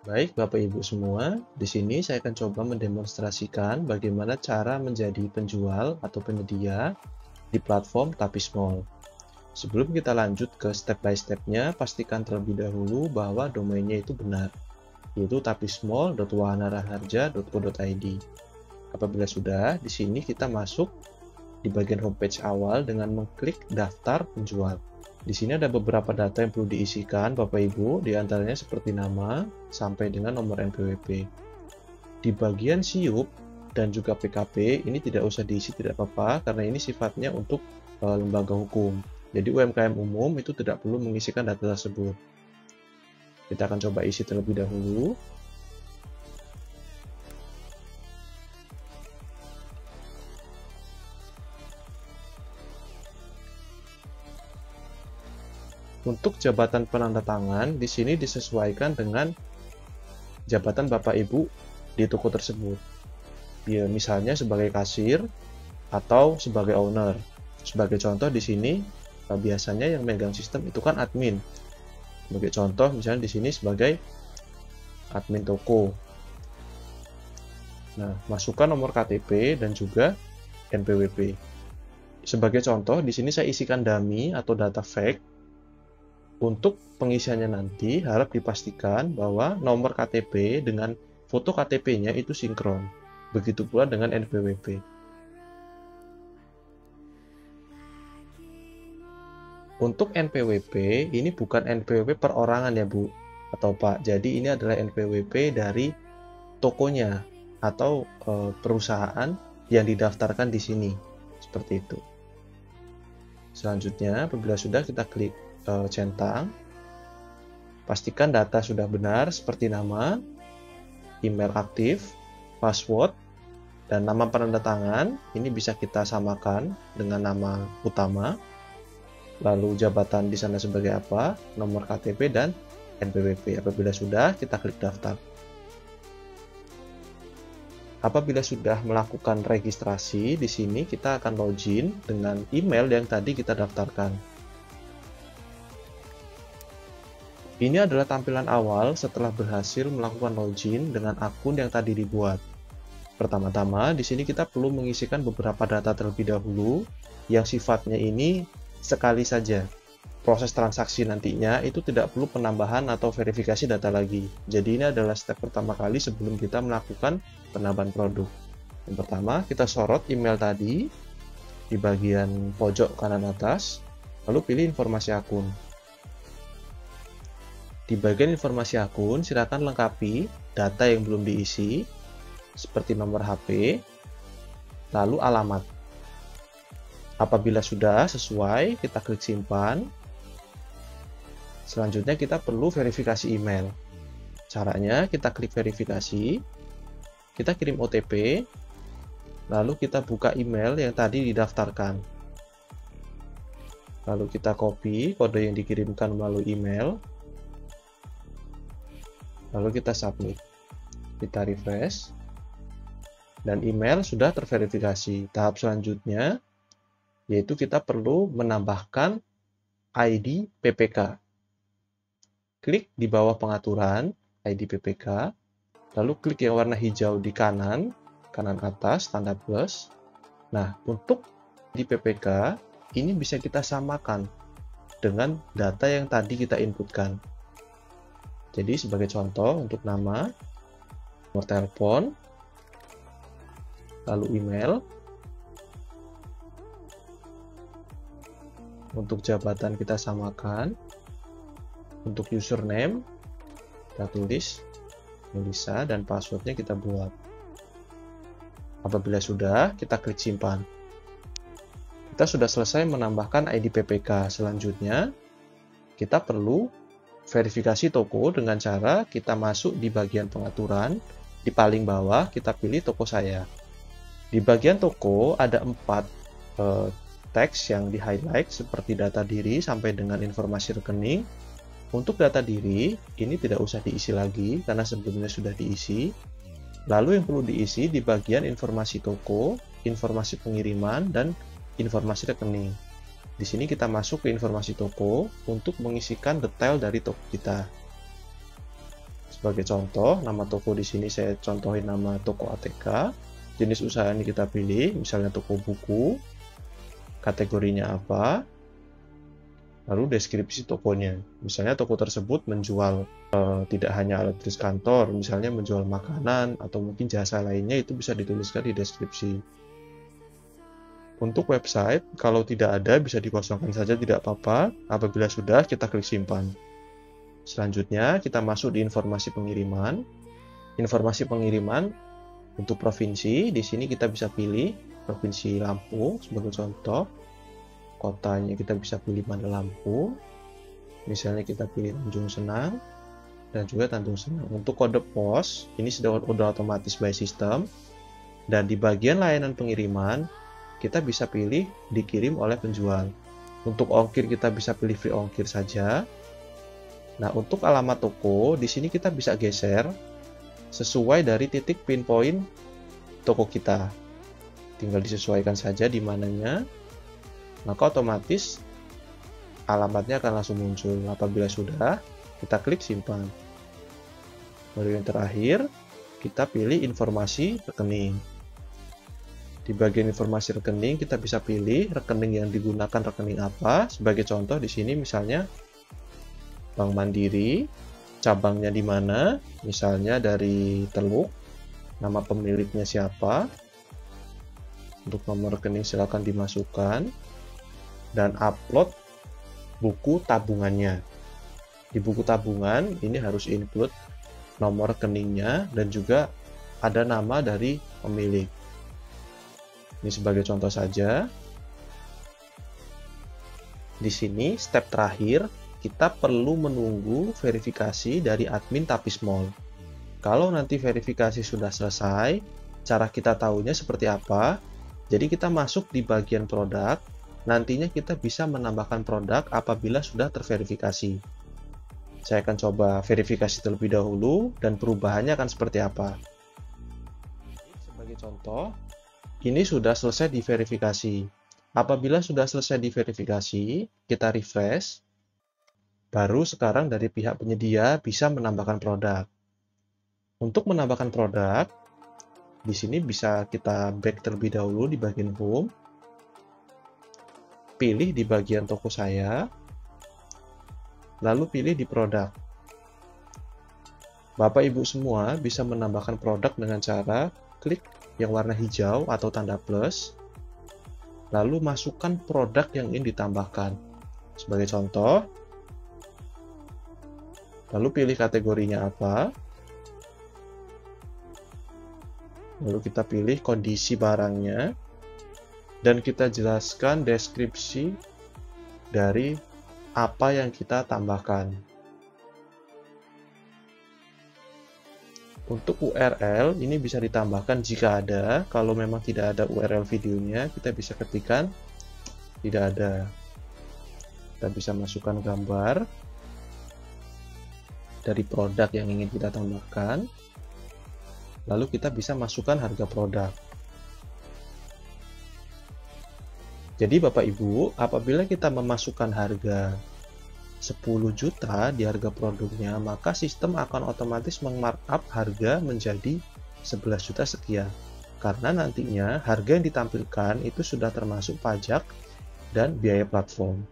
Baik, Bapak Ibu semua, di sini saya akan coba mendemonstrasikan bagaimana cara menjadi penjual atau penyedia di platform Tapis Mall. Sebelum kita lanjut ke step by step-nya, pastikan terlebih dahulu bahwa domainnya itu benar, yaitu tapismall.wahanaraharja.co.id. Apabila sudah, di sini kita masuk di bagian homepage awal dengan mengklik daftar penjual. Di sini ada beberapa data yang perlu diisikan, Bapak Ibu, di antaranya seperti nama sampai dengan nomor NPWP. Di bagian SIUP dan juga PKP, ini tidak usah diisi, tidak apa-apa, karena ini sifatnya untuk lembaga hukum. Jadi UMKM umum itu tidak perlu mengisikan data tersebut. Kita akan coba isi terlebih dahulu. Untuk jabatan penandatangan, di sini disesuaikan dengan jabatan Bapak Ibu di toko tersebut. Ya, misalnya sebagai kasir atau sebagai owner. Sebagai contoh di sini biasanya yang megang sistem itu kan admin. Sebagai contoh misalnya di sini sebagai admin toko. Nah, masukkan nomor KTP dan juga NPWP. Sebagai contoh di sini saya isikan dummy atau data fake. Untuk pengisiannya nanti harap dipastikan bahwa nomor KTP dengan foto KTP-nya itu sinkron. Begitu pula dengan NPWP. Untuk NPWP, ini bukan NPWP perorangan ya Bu atau Pak. Jadi ini adalah NPWP dari tokonya atau perusahaan yang didaftarkan di sini. Seperti itu. Selanjutnya, apabila sudah kita klik centang, pastikan data sudah benar seperti nama, email aktif, password, dan nama penanda tangan. Ini bisa kita samakan dengan nama utama. Lalu jabatan di sana sebagai apa, nomor KTP dan NPWP. Apabila sudah, kita klik daftar. Apabila sudah melakukan registrasi, di sini kita akan login dengan email yang tadi kita daftarkan. Ini adalah tampilan awal setelah berhasil melakukan login dengan akun yang tadi dibuat. Pertama-tama, di sini kita perlu mengisikan beberapa data terlebih dahulu yang sifatnya ini sekali saja. Proses transaksi nantinya itu tidak perlu penambahan atau verifikasi data lagi. Jadi ini adalah step pertama kali sebelum kita melakukan penambahan produk. Yang pertama, kita sorot email tadi di bagian pojok kanan atas, lalu pilih informasi akun. Di bagian informasi akun, silakan lengkapi data yang belum diisi, seperti nomor HP, lalu alamat. Apabila sudah sesuai, kita klik simpan. Selanjutnya kita perlu verifikasi email. Caranya kita klik verifikasi, kita kirim OTP, lalu kita buka email yang tadi didaftarkan. Lalu kita copy kode yang dikirimkan melalui email. Lalu kita submit, kita refresh, dan email sudah terverifikasi. Tahap selanjutnya, yaitu kita perlu menambahkan ID PPK. Klik di bawah pengaturan, ID PPK, lalu klik yang warna hijau di kanan atas, tanda plus. Nah, untuk ID PPK, ini bisa kita samakan dengan data yang tadi kita inputkan. Jadi sebagai contoh untuk nama, nomor telepon, lalu email. Untuk jabatan kita samakan. Untuk username, kita tulis Melisa dan passwordnya kita buat. Apabila sudah, kita klik simpan. Kita sudah selesai menambahkan ID PPK. Selanjutnya, kita perlu verifikasi toko dengan cara kita masuk di bagian pengaturan, di paling bawah kita pilih toko saya. Di bagian toko ada 4 teks yang di highlight seperti data diri sampai dengan informasi rekening. Untuk data diri, ini tidak usah diisi lagi karena sebelumnya sudah diisi. Lalu yang perlu diisi di bagian informasi toko, informasi pengiriman, dan informasi rekening. Di sini kita masuk ke informasi toko untuk mengisikan detail dari toko kita. Sebagai contoh, nama toko di sini saya contohin nama toko ATK. Jenis usaha ini kita pilih, misalnya toko buku, kategorinya apa, lalu deskripsi tokonya. Misalnya toko tersebut menjual tidak hanya alat tulis kantor, misalnya menjual makanan atau mungkin jasa lainnya, itu bisa dituliskan di deskripsi. Untuk website, kalau tidak ada bisa dikosongkan saja, tidak apa-apa. Apabila sudah, kita klik simpan. Selanjutnya, kita masuk di informasi pengiriman. Informasi pengiriman untuk provinsi, di sini kita bisa pilih Provinsi Lampung sebagai contoh. Kotanya kita bisa pilih mana Lampung. Misalnya kita pilih Tanjung Senang dan juga Tanjung Senang. Untuk kode pos, ini sudah otomatis by system. Dan di bagian layanan pengiriman, kita bisa pilih dikirim oleh penjual. Untuk ongkir kita bisa pilih free ongkir saja. Nah, untuk alamat toko, di sini kita bisa geser sesuai dari titik pinpoint toko kita. Tinggal disesuaikan saja di mananya. Maka otomatis alamatnya akan langsung muncul. Apabila sudah, kita klik simpan. Lalu yang terakhir, kita pilih informasi rekening. Di bagian informasi rekening, kita bisa pilih rekening yang digunakan rekening apa. Sebagai contoh di sini misalnya Bank Mandiri, cabangnya di mana, misalnya dari Teluk, nama pemiliknya siapa. Untuk nomor rekening silakan dimasukkan dan upload buku tabungannya. Di buku tabungan ini harus include nomor rekeningnya dan juga ada nama dari pemilik. Ini sebagai contoh saja. Di sini step terakhir, kita perlu menunggu verifikasi dari admin Tapis Mall. Kalau nanti verifikasi sudah selesai, cara kita tahunya seperti apa? Jadi kita masuk di bagian produk, nantinya kita bisa menambahkan produk apabila sudah terverifikasi. Saya akan coba verifikasi terlebih dahulu dan perubahannya akan seperti apa. Sebagai contoh, ini sudah selesai diverifikasi. Apabila sudah selesai diverifikasi, kita refresh. Baru sekarang dari pihak penyedia bisa menambahkan produk. Untuk menambahkan produk, di sini bisa kita back terlebih dahulu di bagian home. Pilih di bagian toko saya. Lalu pilih di produk. Bapak Ibu semua bisa menambahkan produk dengan cara klik yang warna hijau atau tanda plus, lalu masukkan produk yang ingin ditambahkan. Sebagai contoh, lalu pilih kategorinya apa, lalu kita pilih kondisi barangnya, dan kita jelaskan deskripsi dari apa yang kita tambahkan. Untuk URL, ini bisa ditambahkan jika ada. Kalau memang tidak ada URL videonya, kita bisa ketikkan tidak ada. Kita bisa masukkan gambar dari produk yang ingin kita tambahkan. Lalu kita bisa masukkan harga produk. Jadi Bapak Ibu, apabila kita memasukkan harga 10 juta di harga produknya, maka sistem akan otomatis mengmarkup harga menjadi 11 juta sekian. Karena nantinya harga yang ditampilkan itu sudah termasuk pajak dan biaya platform.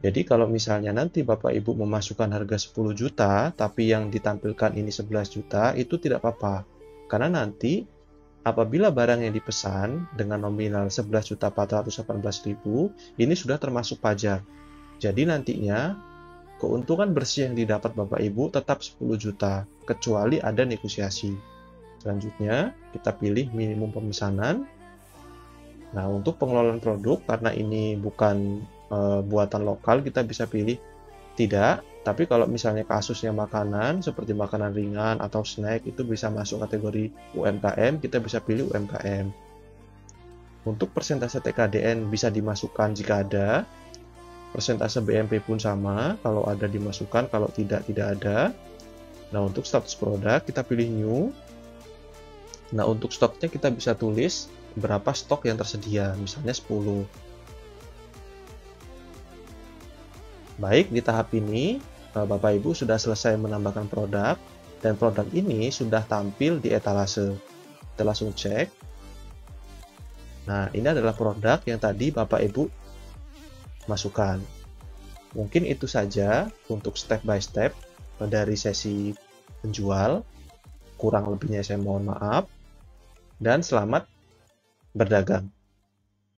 Jadi kalau misalnya nanti Bapak Ibu memasukkan harga 10 juta, tapi yang ditampilkan ini 11 juta, itu tidak apa-apa. Karena nanti apabila barang yang dipesan dengan nominal 11.418.000, ini sudah termasuk pajak. Jadi nantinya keuntungan bersih yang didapat Bapak Ibu tetap 10 juta, kecuali ada negosiasi. Selanjutnya, kita pilih minimum pemesanan. Nah, untuk pengelolaan produk, karena ini bukan buatan lokal, kita bisa pilih tidak. Tapi kalau misalnya kasusnya makanan, seperti makanan ringan atau snack, itu bisa masuk kategori UMKM, kita bisa pilih UMKM. Untuk persentase TKDN bisa dimasukkan jika ada. Persentase BMP pun sama, kalau ada dimasukkan, kalau tidak, tidak ada. Nah, untuk status produk, kita pilih new. Nah, untuk stoknya kita bisa tulis berapa stok yang tersedia, misalnya 10. Baik, di tahap ini, Bapak Ibu sudah selesai menambahkan produk. Dan produk ini sudah tampil di etalase. Kita langsung cek. Nah, ini adalah produk yang tadi Bapak Ibu masukkan. Mungkin itu saja untuk step by step dari sesi penjual. Kurang lebihnya saya mohon maaf. Dan selamat berdagang.